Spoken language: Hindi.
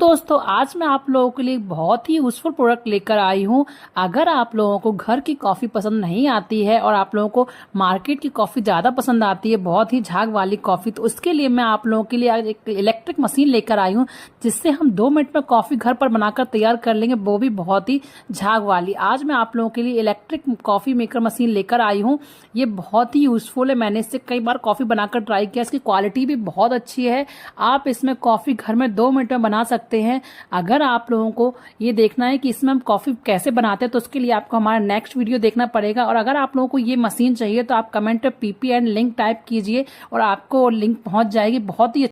दोस्तों आज मैं आप लोगों के लिए बहुत ही यूजफुल प्रोडक्ट लेकर आई हूँ। अगर आप लोगों को घर की कॉफ़ी पसंद नहीं आती है और आप लोगों को मार्केट की कॉफ़ी ज़्यादा पसंद आती है, बहुत ही झाग वाली कॉफ़ी, तो उसके लिए मैं आप लोगों के लिए आज एक इलेक्ट्रिक मशीन लेकर आई हूँ जिससे हम 2 मिनट में कॉफ़ी घर पर बनाकर तैयार कर लेंगे, वो भी बहुत ही झाग वाली। आज मैं आप लोगों के लिए इलेक्ट्रिक कॉफ़ी मेकर मशीन लेकर आई हूँ। ये बहुत ही यूजफुल है। मैंने इससे कई बार कॉफ़ी बनाकर ट्राई किया, इसकी क्वालिटी भी बहुत अच्छी है। आप इसमें कॉफ़ी घर में 2 मिनट में बना सकते हैं। अगर आप लोगों को ये देखना है कि इसमें हम कॉफ़ी कैसे बनाते हैं तो उसके लिए आपको हमारा नेक्स्ट वीडियो देखना पड़ेगा। और अगर आप लोगों को ये मशीन चाहिए तो आप कमेंट पे PP एंड लिंक टाइप कीजिए और आपको लिंक पहुंच जाएगी। बहुत ही